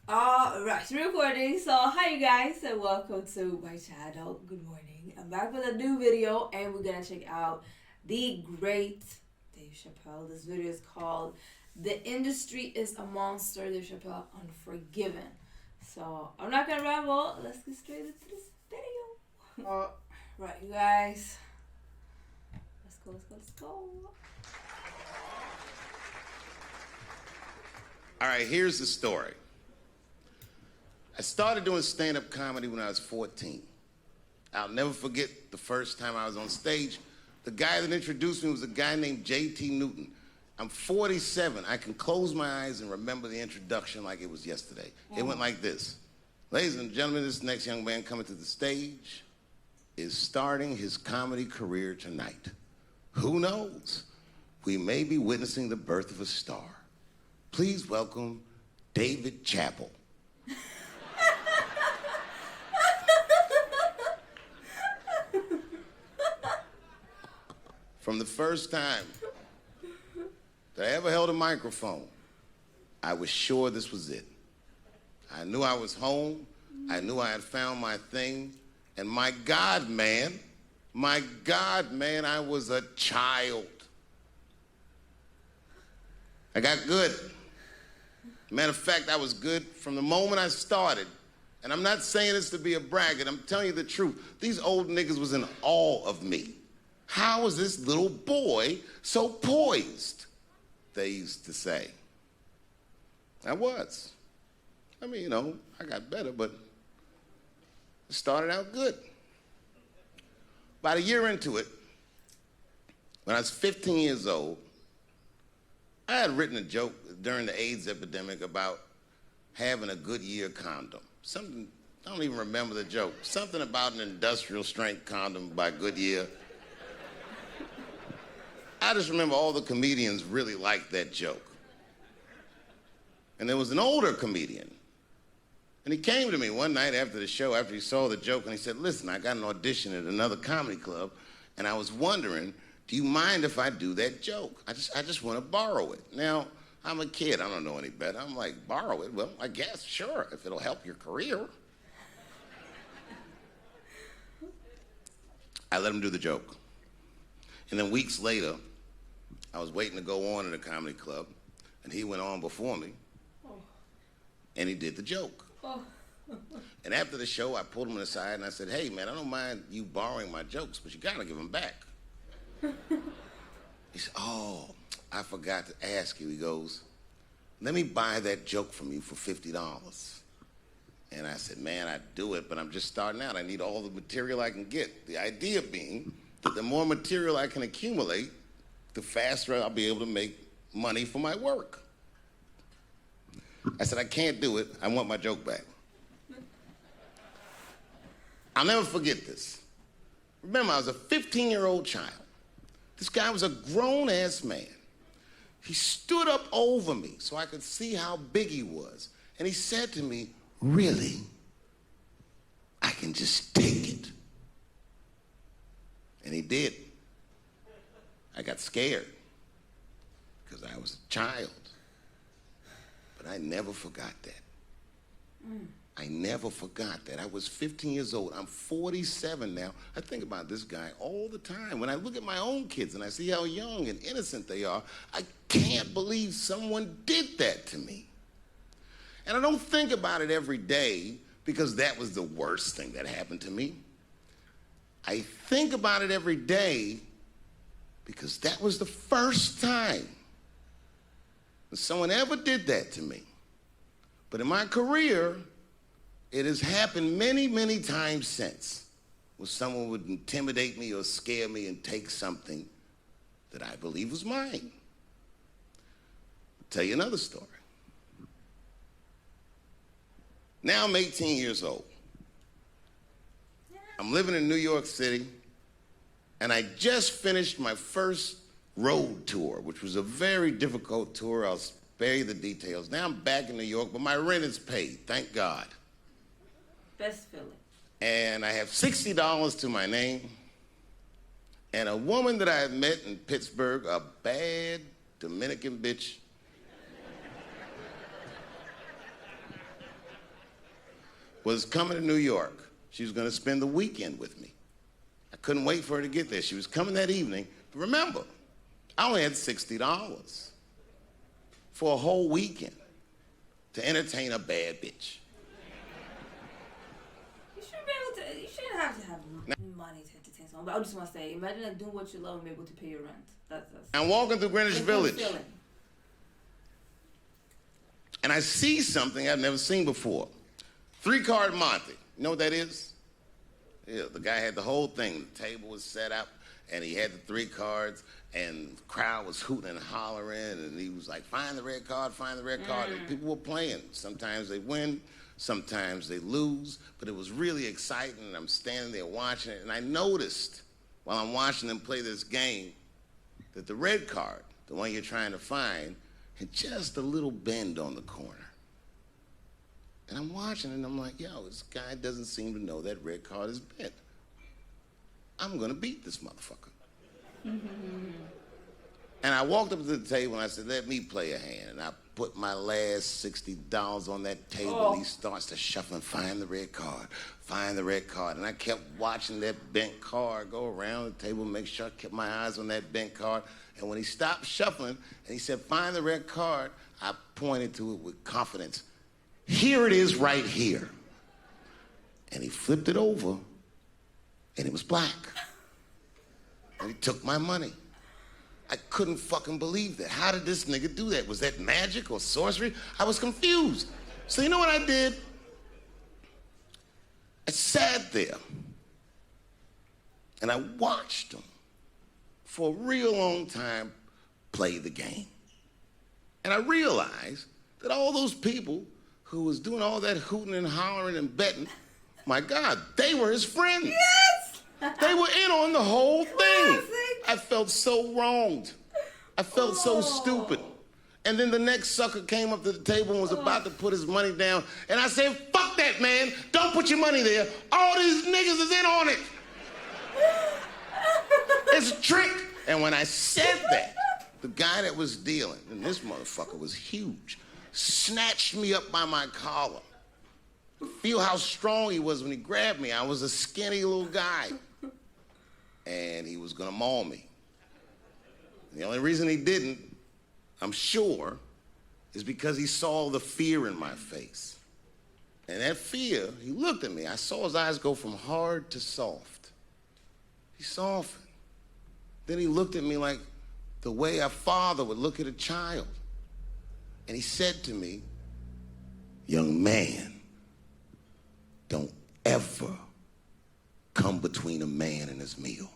Right, recording. So, hi you guys, and welcome to my channel. Good morning. I'm back with a new video, and we're gonna check out the great Dave Chappelle. This video is called "The Industry Is a Monster." Dave Chappelle, Unforgiven. So, I'm not gonna ramble. Let's get straight into this video. Right, you guys. Let's go. Let's go. Let's go. All right, here's the story. I started doing stand-up comedy when I was 14. I'll never forget the first time I was on stage. The guy that introduced me was a guy named J.T. Newton. I'm 47. I can close my eyes and remember the introduction like it was yesterday. It went like this. Ladies and gentlemen, this next young man coming to the stage is starting his comedy career tonight. Who knows? We may be witnessing the birth of a star. Please welcome David Chappelle. From the first time that I ever held a microphone, I was sure this was it. I knew I was home. I knew I had found my thing. And my God, man, I was a child. I got good. Matter of fact, I was good from the moment I started. And I'm not saying this to be a braggart. I'm telling you the truth. These old niggas was in awe of me. How was this little boy so poised? They used to say. I was. I mean, I got better, but it started out good. About a year into it, when I was 15 years old, I had written a joke during the AIDS epidemic about having a Goodyear condom. Something, I don't even remember the joke. Something about an industrial strength condom by Goodyear. I just remember all the comedians really liked that joke. And there was an older comedian. And he came to me one night after the show, after he saw the joke, and he said, listen, I got an audition at another comedy club, and I was wondering, do you mind if I do that joke? I just want to borrow it. Now, I'm a kid, I don't know any better. I'm like, borrow it? Well, I guess, sure, if it'll help your career. I let him do the joke. And then weeks later, I was waiting to go on in a comedy club, and he went on before me, and he did the joke. And after the show, I pulled him aside, and I said, hey, man, I don't mind you borrowing my jokes, but you gotta give them back. He said, oh, I forgot to ask you. He goes, let me buy that joke from you for $50. And I said, man, I'd do it, but I'm just starting out. I need all the material I can get. The idea being that the more material I can accumulate, the faster I'll be able to make money for my work. I said, I can't do it. I want my joke back. I'll never forget this. Remember, I was a 15-year-old child. This guy was a grown-ass man. He stood up over me so I could see how big he was. And he said to me, really? I can just take it. And he did. I got scared because I was a child. But I never forgot that. I never forgot that. I was 15 years old. I'm 47 now. I think about this guy all the time. When I look at my own kids and I see how young and innocent they are, I can't believe someone did that to me. And I don't think about it every day because that was the worst thing that happened to me. I think about it every day because that was the first time that someone ever did that to me. But in my career, it has happened many, many times since, where someone would intimidate me or scare me and take something that I believe was mine. I'll tell you another story. Now I'm 18 years old. I'm living in New York City, and I just finished my first road tour, which was a very difficult tour. I'll spare you the details. Now I'm back in New York, but my rent is paid, thank God. Best feeling. And I have $60 to my name, and a woman that I had met in Pittsburgh, a bad Dominican bitch, was coming to New York. She was going to spend the weekend with me. I couldn't wait for her to get there. She was coming that evening. But remember, I only had $60 for a whole weekend to entertain a bad bitch. You shouldn't have to have money to entertain someone. But I just want to say, imagine like doing what you love and be able to pay your rent. That's I'm walking through Greenwich Village. And I see something I've never seen before. 3-card Monte. You know what that is? Yeah, the guy had the whole thing. The table was set up, and he had the 3 cards, and the crowd was hooting and hollering, and he was like, find the red card, find the red card. And people were playing. Sometimes they win, sometimes they lose, but it was really exciting, and I'm standing there watching it, and I noticed while I'm watching them play this game that the red card, the one you're trying to find, had just a little bend on the corner. And I'm watching it, and I'm like, yo, this guy doesn't seem to know that red card is bent. I'm gonna beat this motherfucker. And I walked up to the table, and I said, let me play a hand. And I put my last $60 on that table, and he starts to shuffle and find the red card, find the red card. And I kept watching that bent card go around the table, make sure I kept my eyes on that bent card. And when he stopped shuffling, and he said, find the red card, I pointed to it with confidence. Here it is right here. And he flipped it over, and it was black. And he took my money. I couldn't fucking believe that. How did this nigga do that? Was that magic or sorcery? I was confused. So you know what I did? I sat there, and I watched him for a real long time play the game. And I realized that all those people who was doing all that hooting and hollering and betting, my God, they were his friends. Yes! They were in on the whole thing. I felt so wronged. I felt so stupid. And then the next sucker came up to the table and was about to put his money down. And I said, fuck that, man. Don't put your money there. All these niggas is in on it. It's a trick. And when I said that, the guy that was dealing, and this motherfucker was huge, snatched me up by my collar. Feel how strong he was when he grabbed me. I was a skinny little guy. And he was gonna maul me. And the only reason he didn't, I'm sure, is because he saw the fear in my face. And that fear, he looked at me. I saw his eyes go from hard to soft. He softened. Then he looked at me like the way a father would look at a child. And he said to me, young man, don't ever come between a man and his meal.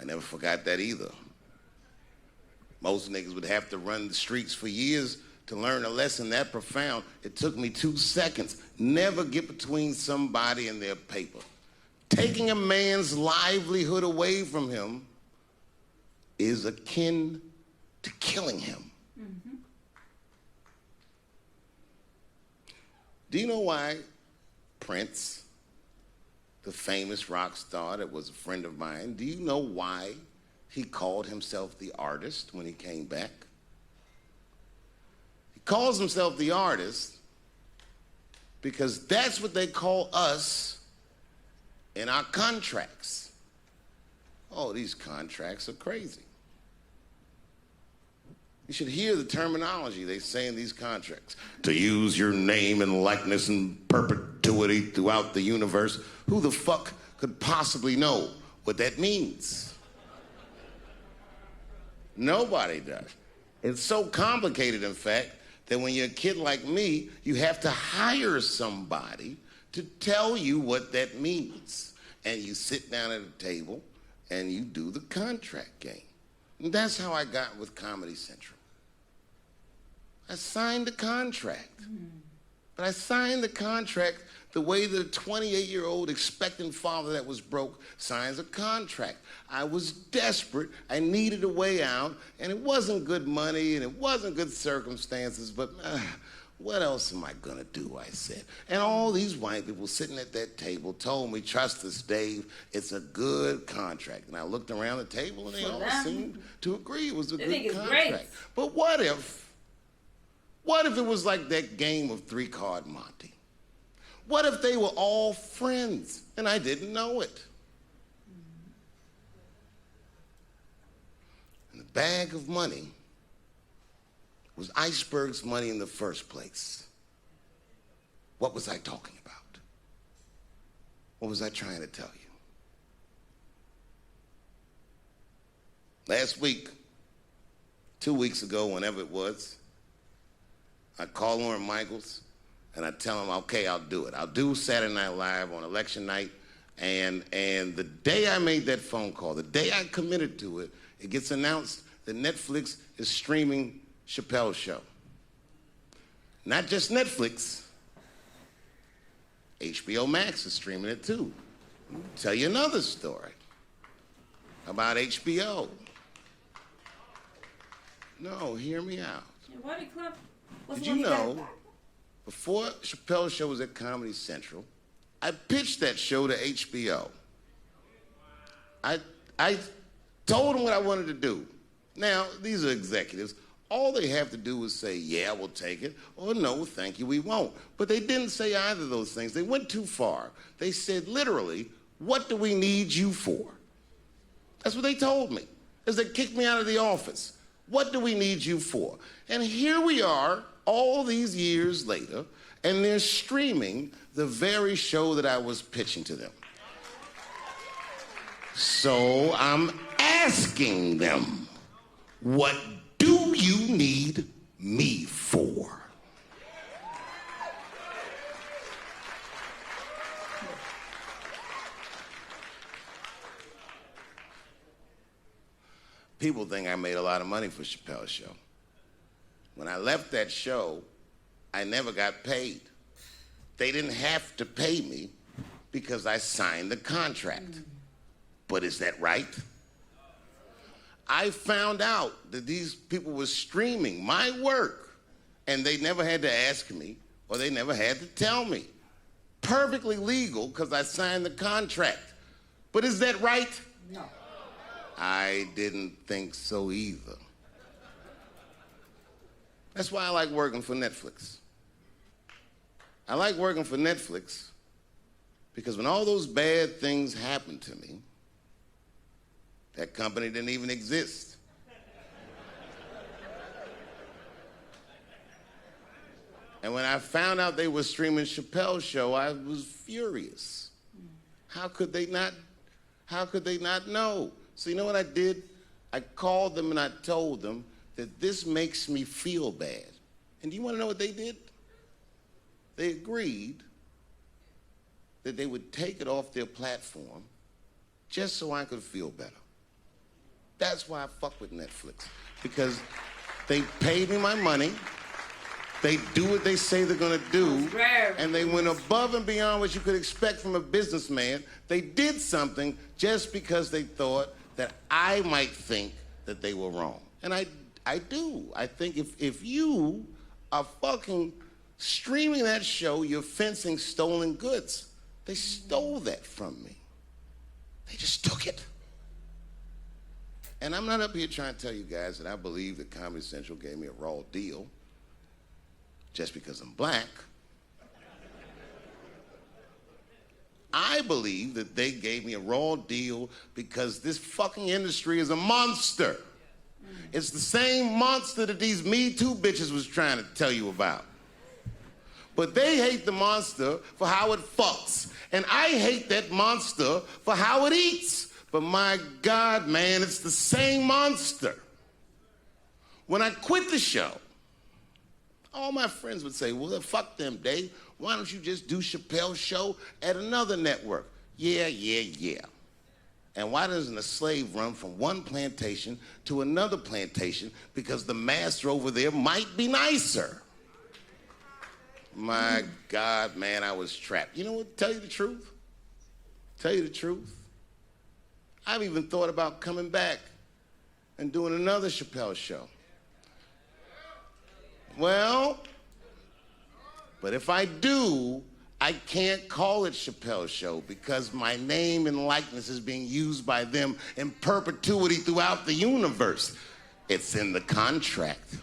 I never forgot that either. Most niggas would have to run the streets for years to learn a lesson that profound. It took me 2 seconds. Never get between somebody and their paper. Taking a man's livelihood away from him is akin to killing him. Mm-hmm. Do you know why Prince, the famous rock star that was a friend of mine, do you know why he called himself the artist when he came back? He calls himself the artist because that's what they call us in our contracts. Oh, these contracts are crazy. You should hear the terminology they say in these contracts. To use your name and likeness in perpetuity throughout the universe. Who the fuck could possibly know what that means? Nobody does. It's so complicated, in fact, that when you're a kid like me, you have to hire somebody to tell you what that means. And you sit down at a table and you do the contract game. And that's how I got with Comedy Central. I signed the contract. But I signed the contract the way that a 28-year-old expectant father that was broke signs a contract. I was desperate. I needed a way out. And it wasn't good money and it wasn't good circumstances. But what else am I going to do, I said. And all these white people sitting at that table told me, trust us, Dave, it's a good contract. And I looked around the table and they all seemed to agree it was a good contract. But what What if it was like that game of three-card Monte? What if they were all friends and I didn't know it? And the bag of money was Iceberg's money in the first place. What was I talking about? What was I trying to tell you? Last week, 2 weeks ago, whenever it was, I call Lauren Michaels and I tell him, okay, I'll do it. I'll do Saturday Night Live on election night. And the day I made that phone call, the day I committed to it, it gets announced that Netflix is streaming Chappelle's show. Not just Netflix, HBO Max is streaming it too. I'll tell you another story about HBO. No, hear me out. Why did clap? Did you know, before Chappelle's show was at Comedy Central, I pitched that show to HBO. I told them what I wanted to do. Now, these are executives. All they have to do is say, yeah, we'll take it, or no, thank you, we won't. But they didn't say either of those things. They went too far. They said, literally, what do we need you for? That's what they told me, as they kicked me out of the office. What do we need you for? And here we are, all these years later, and they're streaming the very show that I was pitching to them. So I'm asking them, what do you need me for? People think I made a lot of money for Chappelle's show. When I left that show, I never got paid. They didn't have to pay me because I signed the contract. But is that right? I found out that these people were streaming my work and they never had to ask me or they never had to tell me. Perfectly legal because I signed the contract. But is that right? No. I didn't think so either. That's why I like working for Netflix. I like working for Netflix because when all those bad things happened to me, that company didn't even exist. And when I found out they were streaming Chappelle's show, I was furious. How could they not know? So you know what I did? I called them and I told them that this makes me feel bad. And do you want to know what they did? They agreed that they would take it off their platform just so I could feel better. That's why I fuck with Netflix, because they paid me my money, they do what they say they're gonna do, and they went above and beyond what you could expect from a businessman. They did something just because they thought that I might think that they were wrong. And I do. I think if you are fucking streaming that show, you're fencing stolen goods. They stole that from me. They just took it. And I'm not up here trying to tell you guys that I believe that Comedy Central gave me a raw deal just because I'm black. I believe that they gave me a raw deal because this fucking industry is a monster. It's the same monster that these Me Too bitches was trying to tell you about. But they hate the monster for how it fucks. And I hate that monster for how it eats. But my God, man, it's the same monster. When I quit the show, all my friends would say, well, fuck them, Dave. Why don't you just do Chappelle's show at another network? Yeah. And why doesn't a slave run from one plantation to another plantation because the master over there might be nicer? My God, man, I was trapped. You know what? Tell you the truth. I've even thought about coming back and doing another Chappelle show. Well, but if I do, I can't call it Chappelle's show because my name and likeness is being used by them in perpetuity throughout the universe. It's in the contract.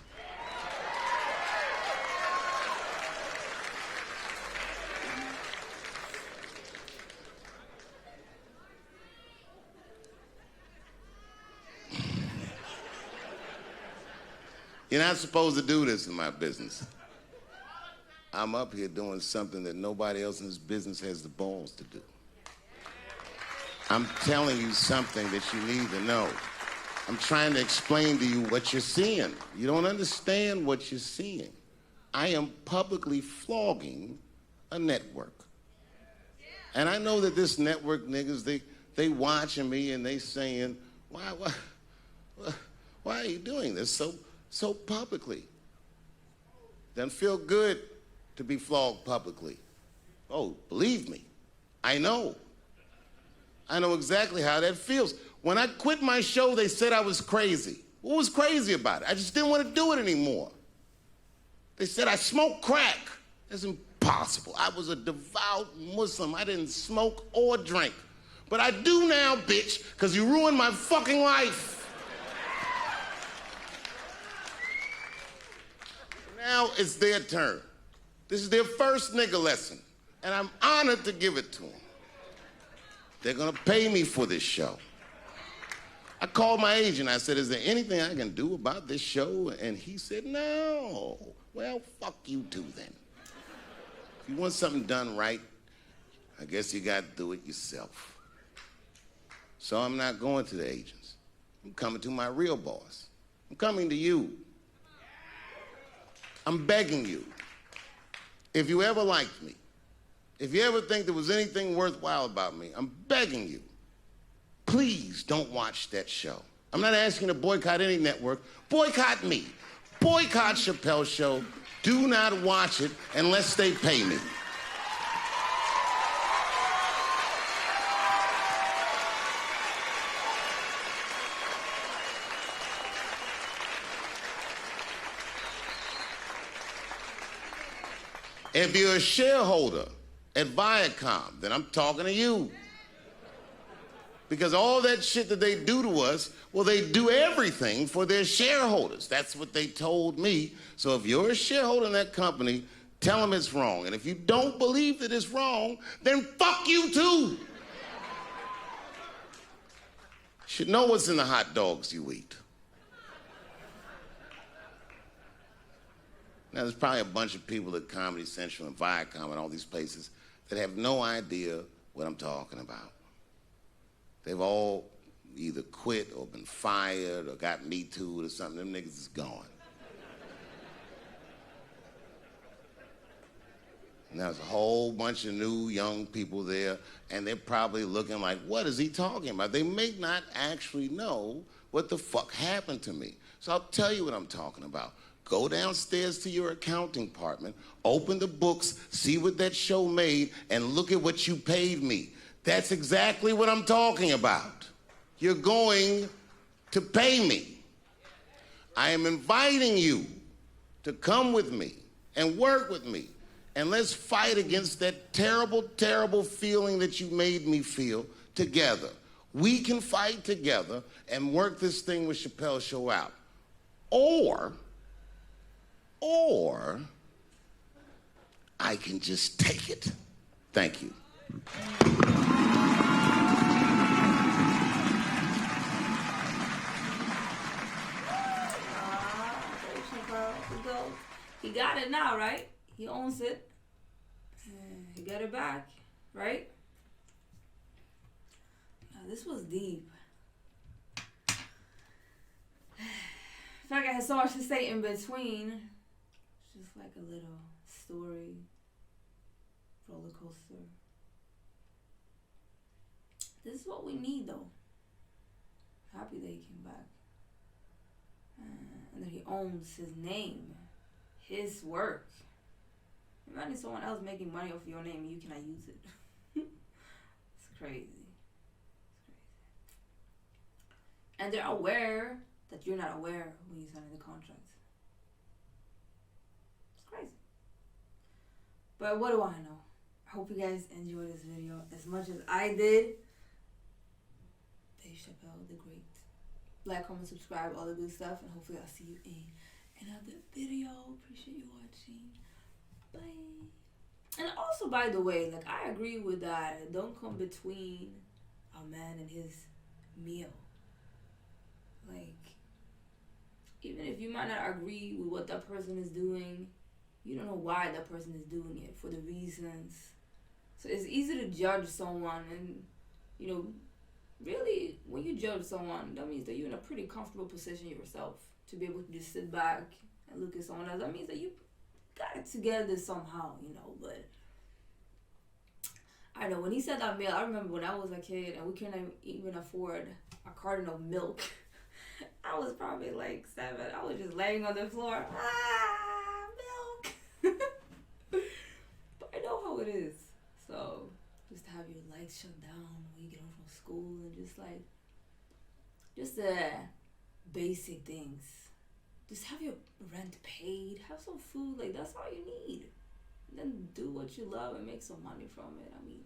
You're not supposed to do this in my business. I'm up here doing something that nobody else in this business has the balls to do. I'm telling you something that you need to know. I'm trying to explain to you what you're seeing. You don't understand what you're seeing. I am publicly flogging a network. And I know that this network niggas, they watching me and they saying, why are you doing this so publicly? Doesn't feel good to be flogged publicly. Oh, believe me, I know. I know exactly how that feels. When I quit my show, they said I was crazy. What was crazy about it? I just didn't want to do it anymore. They said I smoked crack. That's impossible. I was a devout Muslim. I didn't smoke or drink. But I do now, bitch, because you ruined my fucking life. Now it's their turn. This is their first nigga lesson, and I'm honored to give it to them. They're gonna pay me for this show. I called my agent. I said, is there anything I can do about this show? And he said, no. Well, fuck you too then. If you want something done right, I guess you gotta do it yourself. So I'm not going to the agents. I'm coming to my real boss. I'm coming to you. I'm begging you. If you ever liked me, if you ever think there was anything worthwhile about me, I'm begging you, please don't watch that show. I'm not asking you to boycott any network. Boycott me. Boycott Chappelle's show. Do not watch it unless they pay me. If you're a shareholder at Viacom, then I'm talking to you. Because all that shit that they do to us, well, they do everything for their shareholders. That's what they told me. So if you're a shareholder in that company, tell them it's wrong. And if you don't believe that it's wrong, then fuck you too. You should know what's in the hot dogs you eat. Now, there's probably a bunch of people at Comedy Central and Viacom and all these places that have no idea what I'm talking about. They've all either quit or been fired or got Me Too'd or something. Them niggas is gone. And there's a whole bunch of new young people there, and they're probably looking like, what is he talking about? They may not actually know what the fuck happened to me. So I'll tell you what I'm talking about. Go downstairs to your accounting department, open the books, see what that show made, and look at what you paid me. That's exactly what I'm talking about. You're going to pay me. I am inviting you to come with me and work with me, and let's fight against that terrible, terrible feeling that you made me feel together. We can fight together and work this thing with Chappelle's show out. Or I can just take it. Thank you. He got it now, right? He owns it. He got it back, right? Now, this was deep. I feel like I had so much to say in between. It's just like a little story, roller coaster. This is what we need, though. Happy that he came back. And that he owns his name, his work. Imagine someone else making money off your name and you cannot use it. It's crazy. And they're aware that you're not aware when you're signing the contract. It's crazy. But what do I know? I hope you guys enjoyed this video as much as I did. Dave Chappelle, the great. Like, comment, subscribe, all the good stuff. And hopefully I'll see you in another video. Appreciate you watching. Bye. And also, by the way, like, I agree with that. Don't come between a man and his meal. Like, even if you might not agree with what that person is doing, you don't know why that person is doing it, for the reasons. So it's easy to judge someone, and really, when you judge someone, that means that you're in a pretty comfortable position yourself to be able to just sit back and look at someone else. That means that you got it together somehow, but I know when he said that meal, I remember when I was a kid and we couldn't even afford a carton of milk. I was probably like 7. I was just laying on the floor. Milk. But I know how it is. So just to have your lights shut down when you get home from school, and just the basic things. Just have your rent paid. Have some food. Like, that's all you need. Then do what you love and make some money from it. I mean,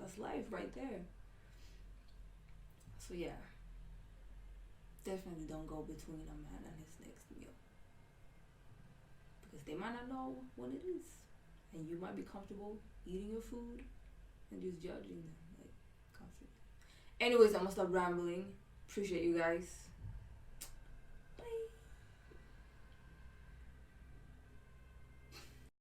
that's life right there. So yeah, definitely don't go between a man and his next meal, because they might not know what it is, and you might be comfortable eating your food and just judging them like constantly. Anyways, I'm gonna stop rambling. Appreciate you guys.